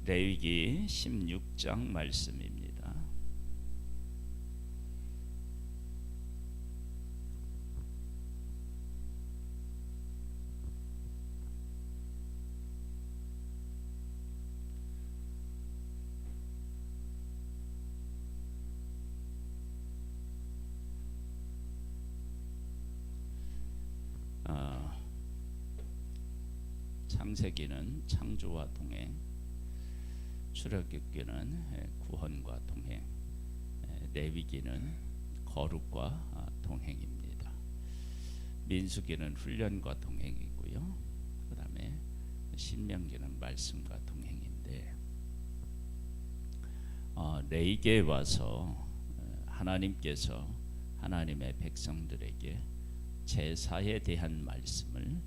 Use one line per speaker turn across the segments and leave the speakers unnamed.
레위기 16장 말씀입니다. 창세기는 창조와 동행, 출애굽기는 구원과 동행, 레위기는 거룩과 동행입니다. 민수기는 훈련과 동행이고요. 그 다음에 신명기는 말씀과 동행인데, 레위기에 와서 하나님께서 하나님의 백성들에게 제사에 대한 말씀을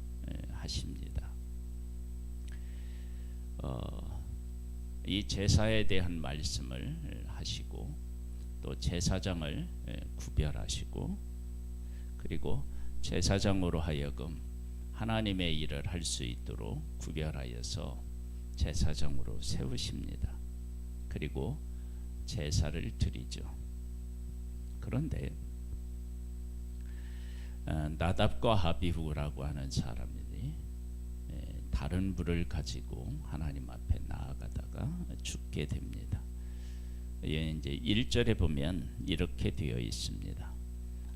하십니다. 이 제사에 대한 말씀을 하시고 또 제사장을 구별하시고, 그리고 제사장으로 하여금 하나님의 일을 할 수 있도록 구별하여서 제사장으로 세우십니다. 그리고 제사를 드리죠. 그런데 나답과 아비후라고 하는 사람들이 다른 불을 가지고 하나님 앞에 나아가다가 죽게 됩니다. 이제 1절에 보면 이렇게 되어 있습니다.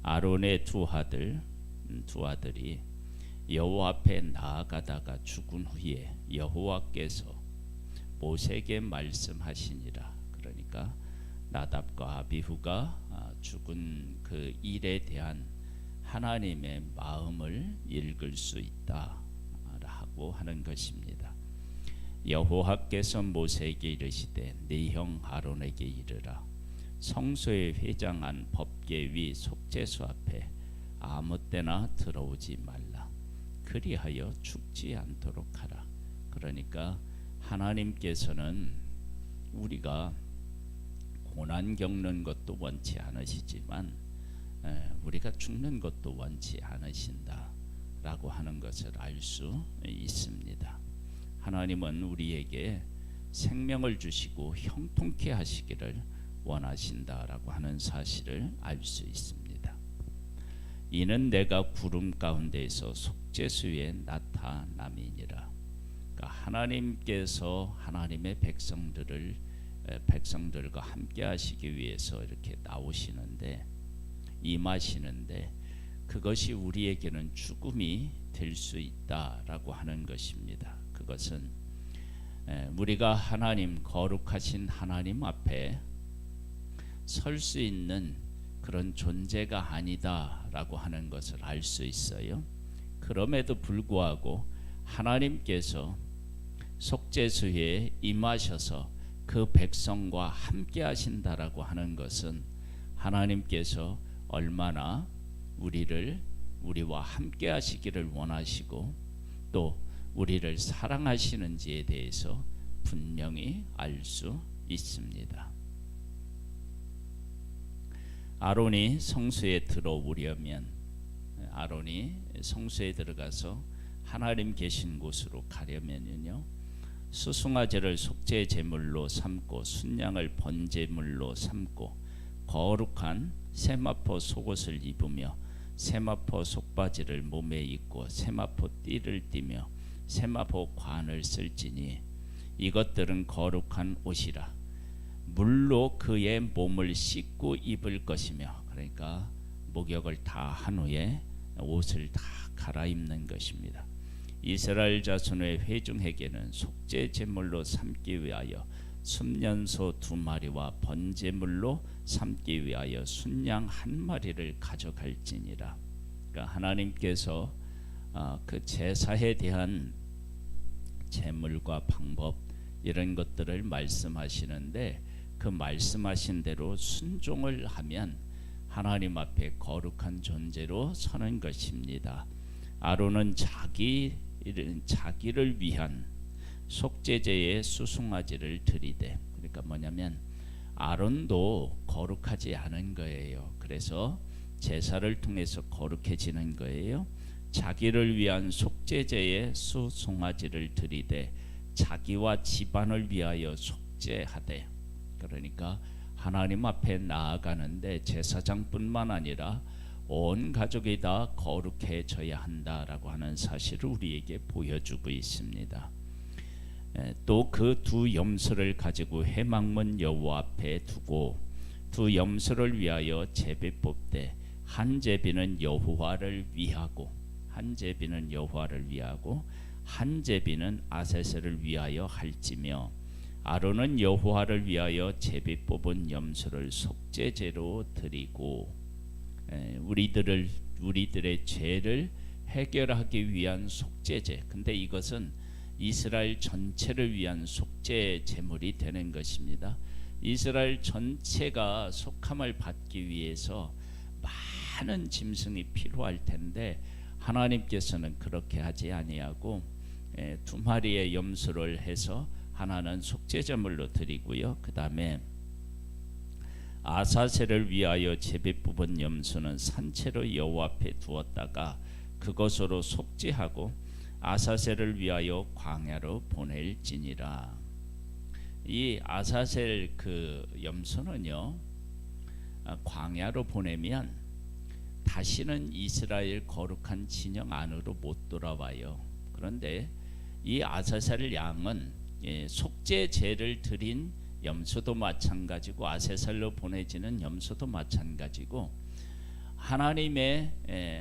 아론의 두 아들이 여호와 앞에 나아가다가 죽은 후에 여호와께서 모세에게 말씀하시니라. 그러니까 나답과 아비후가 죽은 그 일에 대한 하나님의 마음을 읽을 수 있다 하고 하는 것입니다. 여호와께서 모세에게 이르시되 네 형 아론에게 이르라. 성소에 회장한 법궤 위 속죄소 앞에 아무 때나 들어오지 말라. 그리하여 죽지 않도록 하라. 그러니까 하나님께서는 우리가 고난 겪는 것도 원치 않으시지만 우리가 죽는 것도 원치 않으신다 라고 하는 것을 알 수 있습니다. 하나님은 우리에게 생명을 주시고 형통케 하시기를 원하신다라고 하는 사실을 알 수 있습니다. 이는 내가 구름 가운데에서 속죄수에 나타남이니라. 그러니까 하나님께서 하나님의 백성들과 함께 하시기 위해서 이렇게 나오시는데, 임하시는데, 그것이 우리에게는 죽음이 될 수 있다라고 하는 것입니다. 그것은 우리가 하나님, 거룩하신 하나님 앞에 설 수 있는 그런 존재가 아니다라고 하는 것을 알 수 있어요. 그럼에도 불구하고 하나님께서 속죄수에 임하셔서 그 백성과 함께 하신다라고 하는 것은 하나님께서 얼마나 우리와 함께 하시기를 원하시고 또 우리를 사랑하시는지에 대해서 분명히 알 수 있습니다. 아론이 성소에 들어오려면, 아론이 성소에 들어가서 하나님 계신 곳으로 가려면요, 수송아지를 속죄 제물로 삼고 순양을 번제물로 삼고 거룩한 세마포 속옷을 입으며 세마포 속바지를 몸에 입고 세마포 띠를 띠며 세마포 관을 쓸지니 이것들은 거룩한 옷이라. 물로 그의 몸을 씻고 입을 것이며, 그러니까 목욕을 다 한 후에 옷을 다 갈아입는 것입니다. 이스라엘 자손의 회중에게는 속죄 제물로 삼기 위하여 순년소 2마리와 번제물로 삼기 위하여 순양 1마리를 가져갈지니라. 그러니까 하나님께서 그 제사에 대한 제물과 방법 이런 것들을 말씀하시는데, 그 말씀하신 대로 순종을 하면 하나님 앞에 거룩한 존재로 서는 것입니다. 아론은 자기를 위한 속죄제의 수송아지를 드리되, 그러니까 뭐냐면 아론도 거룩하지 않은 거예요. 그래서 제사를 통해서 거룩해지는 거예요. 자기를 위한 속죄제의 수송아지를 드리되 자기와 집안을 위하여 속죄하되, 그러니까 하나님 앞에 나아가는데 제사장뿐만 아니라 온 가족이 다 거룩해져야 한다라고 하는 사실을 우리에게 보여주고 있습니다. 또 그 두 염소를 가지고 회막문 여호와 앞에 두고 두 염소를 위하여 제비 뽑되 한 제비는 여호와를 위하고 한 제비는 여호와를 위하고 한 제비는 아세셀을 위하여 할지며, 아론은 여호와를 위하여 제비 뽑은 염소를 속죄제로 드리고, 우리들의 죄를 해결하기 위한 속죄제. 근데 이것은 이스라엘 전체를 위한 속죄 제물이 되는 것입니다. 이스라엘 전체가 속함을 받기 위해서 많은 짐승이 필요할 텐데 하나님께서는 그렇게 하지 아니하고 두 마리의 염소를 해서 하나는 속죄제물로 드리고요. 그 다음에 아사셀을 위하여 제비 뽑은 염소는 산채로 여호와 앞에 두었다가 그것으로 속죄하고 아사셀을 위하여 광야로 보낼지니라. 이 아사셀 그 염소는요, 광야로 보내면 다시는 이스라엘 거룩한 진영 안으로 못 돌아와요. 그런데 이 아사셀 양은 속죄제를 드린 염소도 마찬가지고 아세살로 보내지는 염소도 마찬가지고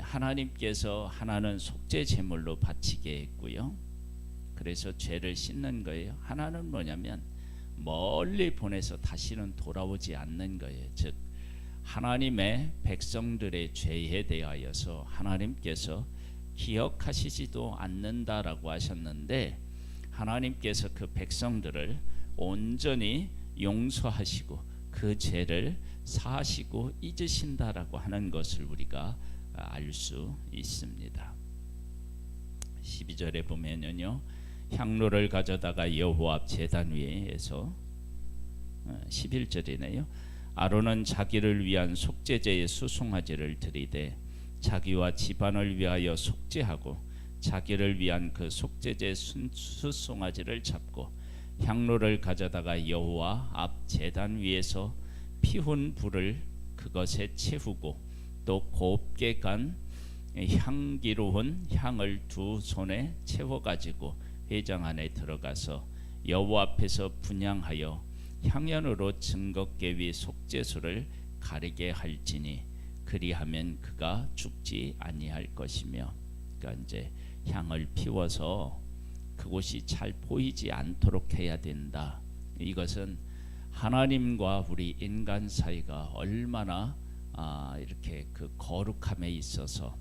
하나님께서 하나는 속죄 제물로 바치게 했고요. 그래서 죄를 씻는 거예요. 하나는 뭐냐면 멀리 보내서 다시는 돌아오지 않는 거예요. 즉 하나님의 백성들의 죄에 대하여서 하나님께서 기억하시지도 않는다라고 하셨는데, 하나님께서 그 백성들을 온전히 용서하시고 그 죄를 사하시고 잊으신다라고 하는 것을 우리가 알 수 있습니다. 12절에 보면요, 향로를 가져다가 여호와 앞 제단 위에서 11절이네요. 아론은 자기를 위한 속죄제의 수송아지를 드리되 자기와 집안을 위하여 속죄하고 자기를 위한 그 속죄제 수송아지를 잡고 향로를 가져다가 여호와 앞 제단 위에서 피훈 불을 그것에 채우고 또 곱게 간 향기로운 향을 두 손에 채워 가지고 회장 안에 들어가서 여호와 앞에서 분향하여 향연으로 증거계 위 속죄소를 가리게 할지니 그리하면 그가 죽지 아니할 것이며. 그러니까 이제 향을 피워서 그곳이 잘 보이지 않도록 해야 된다. 이것은 하나님과 우리 인간 사이가 얼마나 이렇게 그 거룩함에 있어서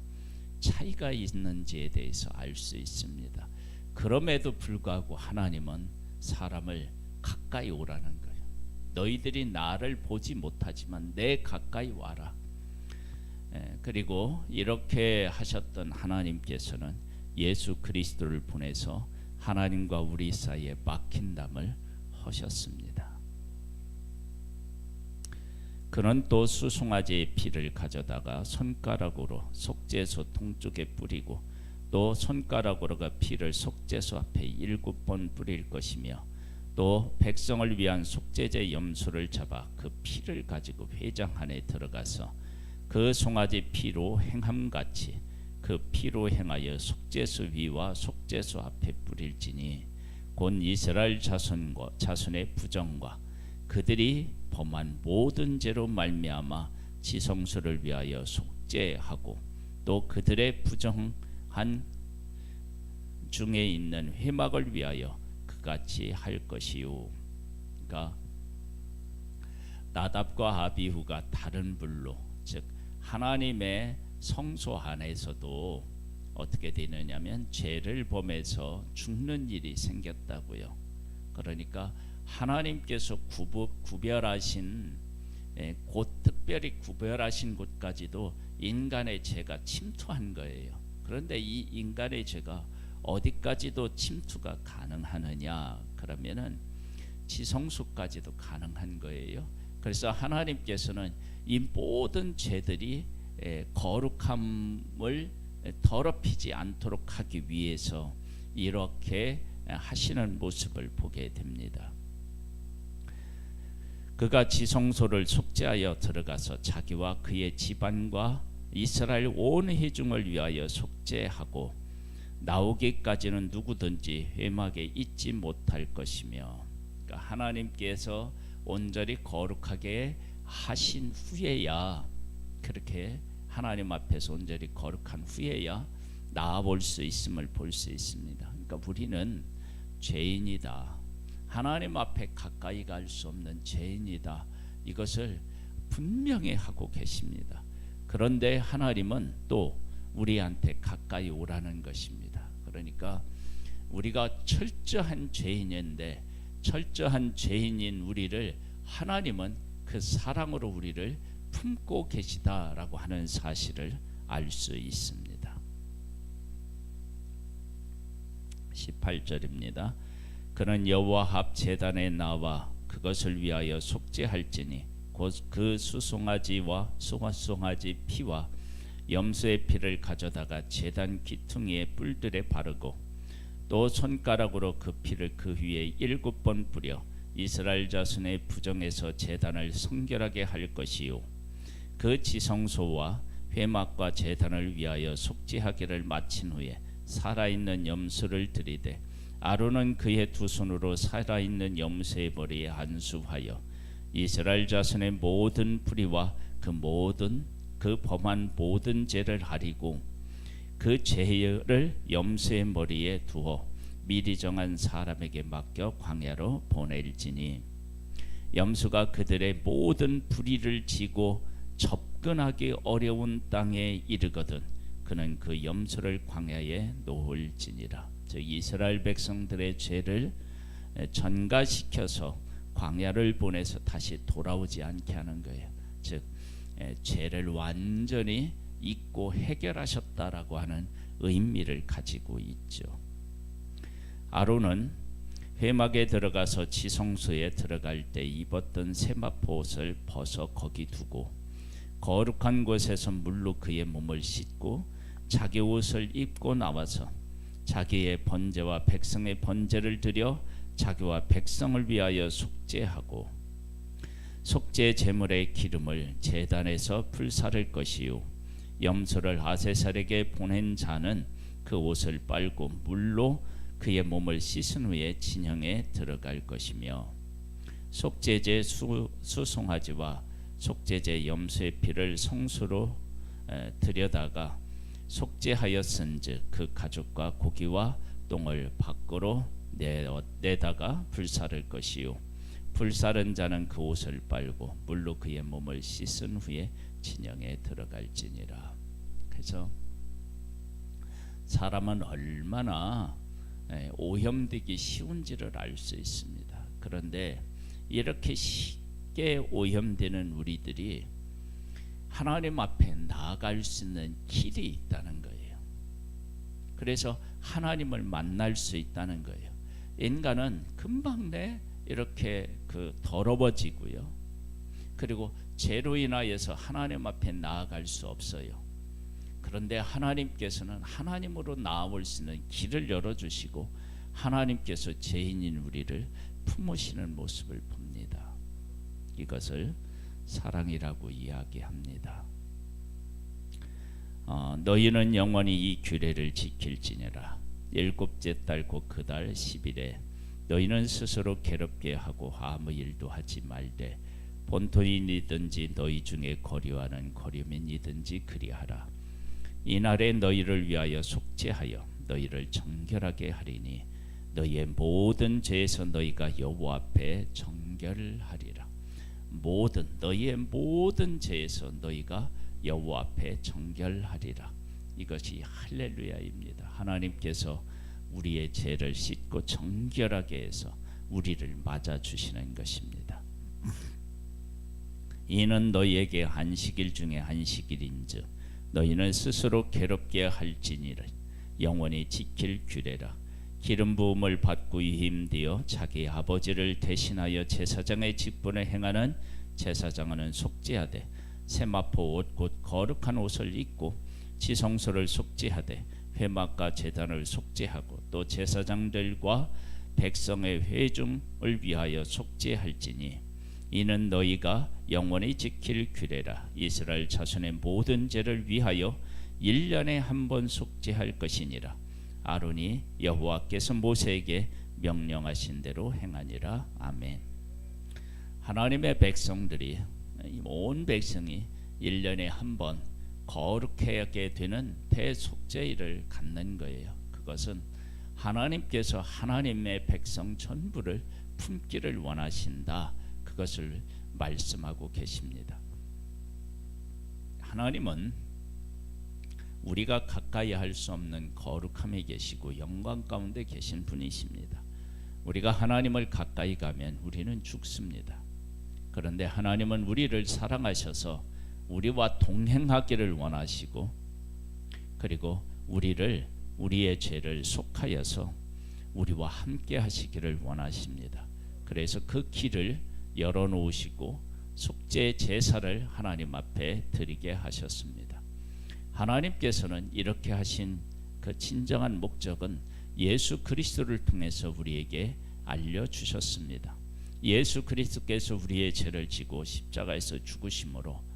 차이가 있는지에 대해서 알 수 있습니다. 그럼에도 불구하고 하나님은 사람을 가까이 오라는 거예요. 너희들이 나를 보지 못하지만 내 가까이 와라. 그리고 이렇게 하셨던 하나님께서는 예수 그리스도를 보내서 하나님과 우리 사이에 막힌 담을 허셨습니다. 그는 또 수송아지의 피를 가져다가 손가락으로 속죄소 동쪽에 뿌리고 또 손가락으로 그 피를 속죄소 앞에 7번 뿌릴 것이며 또 백성을 위한 속죄제 염소를 잡아 그 피를 가지고 회장 안에 들어가서 그 송아지 피로 행함같이 그 피로 행하여 속죄소 위와 속죄소 앞에 뿌릴지니 곧 이스라엘 자손의 부정과 그들이 범한 모든 죄로 말미암아 지성소를 위하여 속죄하고 또 그들의 부정한 중에 있는 회막을 위하여 그같이 할 것이요. 그러니까 나답과 아비후가 다른 불로, 즉 하나님의 성소 안에서도 어떻게 되느냐면 죄를 범해서 죽는 일이 생겼다고요. 그러니까 하나님께서 구별하신 곳, 특별히 구별하신 곳까지도 인간의 죄가 침투한 거예요. 그런데 이 인간의 죄가 어디까지도 침투가 가능하느냐? 그러면은 지성소까지도 가능한 거예요. 그래서 하나님께서는 이 모든 죄들이 거룩함을 더럽히지 않도록 하기 위해서 이렇게 하시는 모습을 보게 됩니다. 그가 지성소를 속죄하여 들어가서 자기와 그의 집안과 이스라엘 온 회중을 위하여 속죄하고 나오기까지는 누구든지 회막에 있지 못할 것이며, 그러니까 하나님께서 온전히 거룩하게 하신 후에야, 그렇게 하나님 앞에서 온전히 거룩한 후에야 나아볼 수 있음을 볼 수 있습니다. 그러니까 우리는 죄인이다, 하나님 앞에 가까이 갈 수 없는 죄인이다, 이것을 분명히 하고 계십니다. 그런데 하나님은 또 우리한테 가까이 오라는 것입니다. 그러니까 우리가 철저한 죄인인데, 철저한 죄인인 우리를 하나님은 그 사랑으로 우리를 품고 계시다라고 하는 사실을 알 수 있습니다. 18절입니다. 그는 여호와 앞 제단에 나와 그것을 위하여 속죄할지니 곧 그 수송아지와 수송아지 피와 염소의 피를 가져다가 제단 귀퉁이의 뿔들에 바르고 또 손가락으로 그 피를 그 위에 7번 뿌려 이스라엘 자손의 부정에서 제단을 성결하게 할 것이요, 그 지성소와 회막과 제단을 위하여 속죄하기를 마친 후에 살아있는 염소를 들이되 아론은 그의 두 손으로 살아있는 염소의 머리에 안수하여 이스라엘 자손의 모든 불의와 그 범한 모든 죄를 가리고 그 죄를 염소의 머리에 두어 미리 정한 사람에게 맡겨 광야로 보낼지니, 염소가 그들의 모든 불의를 지고 접근하기 어려운 땅에 이르거든 그는 그 염소를 광야에 놓을지니라. 즉 이스라엘 백성들의 죄를 전가시켜서 광야를 보내서 다시 돌아오지 않게 하는 거예요. 즉 죄를 완전히 잊고 해결하셨다라고 하는 의미를 가지고 있죠. 아론은 회막에 들어가서 지성소에 들어갈 때 입었던 세마포 옷을 벗어 거기 두고 거룩한 곳에서 물로 그의 몸을 씻고 자기 옷을 입고 나와서 자기의 번제와 백성의 번제를 드려 자기와 백성을 위하여 속죄하고 속죄 제물의 기름을 제단에서 불사를 것이요, 염소를 아세살에게 보낸 자는 그 옷을 빨고 물로 그의 몸을 씻은 후에 진영에 들어갈 것이며, 속죄제 수송아지와 속죄제 염소의 피를 성소로 들여다가 속죄하였은즉 그 가죽과 고기와 똥을 밖으로 내다가 불사를 것이요, 불사른 자는 그 옷을 빨고 물로 그의 몸을 씻은 후에 진영에 들어갈지니라. 그래서 사람은 얼마나 오염되기 쉬운지를 알 수 있습니다. 그런데 이렇게 쉽게 오염되는 우리들이 하나님 앞에 나아갈 수 있는 길이 있다는 거예요. 그래서 하나님을 만날 수 있다는 거예요. 인간은 금방 이렇게 더러워지고요. 그리고 죄로 인하여서 하나님 앞에 나아갈 수 없어요. 그런데 하나님께서는 하나님으로 나아올 수 있는 길을 열어주시고 하나님께서 죄인인 우리를 품으시는 모습을 봅니다. 이것을 사랑이라고 이야기합니다. 너희는 영원히 이 규례를 지킬지니라. 일곱째 달 곧 그 달 10일에 너희는 스스로 괴롭게 하고 아무 일도 하지 말되 본토인이든지 너희 중에 거류하는 거류민이든지 그리하라. 이날에 너희를 위하여 속죄하여 너희를 정결하게 하리니 너희의 모든 죄에서 너희가 여호와 앞에 정결하리라. 너희의 모든 죄에서 너희가 여호와 앞에 정결하리라. 이것이 할렐루야입니다. 하나님께서 우리의 죄를 씻고 정결하게 해서 우리를 맞아주시는 것입니다. 이는 너희에게 안식일 중에 안식일인즉 너희는 스스로 괴롭게 할지니를 영원히 지킬 규례라. 기름 부음을 받고 힘되어 자기 아버지를 대신하여 제사장의 직분을 행하는 제사장은 속죄하되 세마포 옷 곧 거룩한 옷을 입고 지성소를 속죄하되 회막과 제단을 속죄하고 또 제사장들과 백성의 회중을 위하여 속죄할지니 이는 너희가 영원히 지킬 규례라. 이스라엘 자손의 모든 죄를 위하여 1년에 한 번 속죄할 것이니라. 아론이 여호와께서 모세에게 명령하신 대로 행하니라. 아멘. 하나님의 백성들이, 온 백성이 1년에 한 번 거룩하게 되는 대속죄일을 갖는 거예요. 그것은 하나님께서 하나님의 백성 전부를 품기를 원하신다, 그것을 말씀하고 계십니다. 하나님은 우리가 가까이 할 수 없는 거룩함에 계시고 영광 가운데 계신 분이십니다. 우리가 하나님을 가까이 가면 우리는 죽습니다. 그런데 하나님은 우리를 사랑하셔서 우리와 동행하기를 원하시고, 그리고 우리의 죄를 속하여서 우리와 함께 하시기를 원하십니다. 그래서 그 길을 열어놓으시고 속죄 제사를 하나님 앞에 드리게 하셨습니다. 하나님께서는 이렇게 하신 그 진정한 목적은 예수 그리스도를 통해서 우리에게 알려주셨습니다. 예수 그리스도께서 우리의 죄를 지고 십자가에서 죽으심으로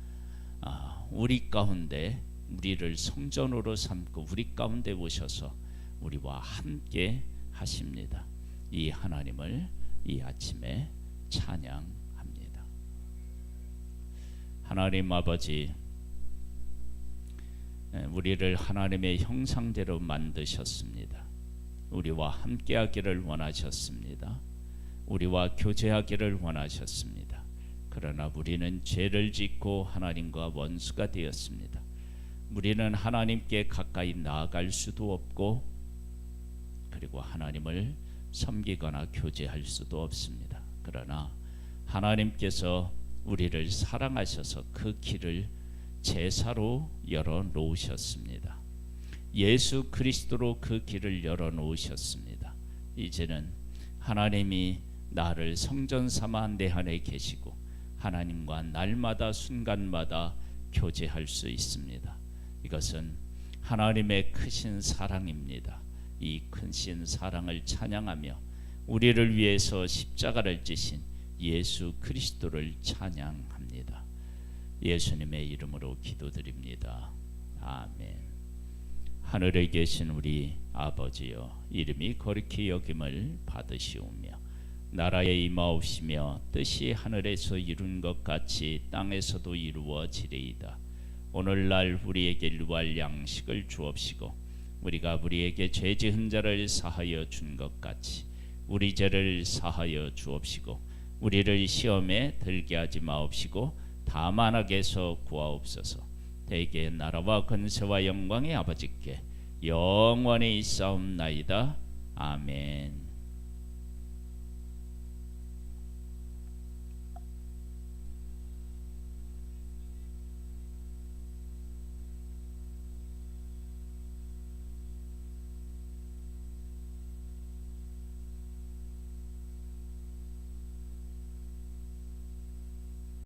우리 가운데 우리를 성전으로 삼고 우리 가운데 오셔서 우리와 함께 하십니다. 이 하나님을 이 아침에 찬양합니다. 하나님 아버지, 우리를 하나님의 형상대로 만드셨습니다. 우리와 함께하기를 원하셨습니다. 우리와 교제하기를 원하셨습니다. 그러나 우리는 죄를 짓고 하나님과 원수가 되었습니다. 우리는 하나님께 가까이 나아갈 수도 없고, 그리고 하나님을 섬기거나 교제할 수도 없습니다. 그러나 하나님께서 우리를 사랑하셔서 그 길을 제사로 열어 놓으셨습니다. 예수 그리스도로 그 길을 열어 놓으셨습니다. 이제는 하나님이 나를 성전 삼아 내 안에 계시고 하나님과 날마다 순간마다 교제할 수 있습니다. 이것은 하나님의 크신 사랑입니다. 이 크신 사랑을 찬양하며 우리를 위해서 십자가를 지신 예수 그리스도를 찬양합니다. 예수님의 이름으로 기도드립니다. 아멘. 하늘에 계신 우리 아버지여, 이름이 거룩히 여김을 받으시오며 나라에 임하옵시며 뜻이 하늘에서 이룬 것 같이 땅에서도 이루어지리이다. 오늘날 우리에게 일용할 양식을 주옵시고 우리가 우리에게 죄 지은 자를 사하여 준 것 같이 우리 죄를 사하여 주옵시고 우리를 시험에 들게 하지 마옵시고 다만 악에서 구하옵소서. 대개 나라와 권세와 영광의 아버지께 영원히 있사옵나이다. 아멘.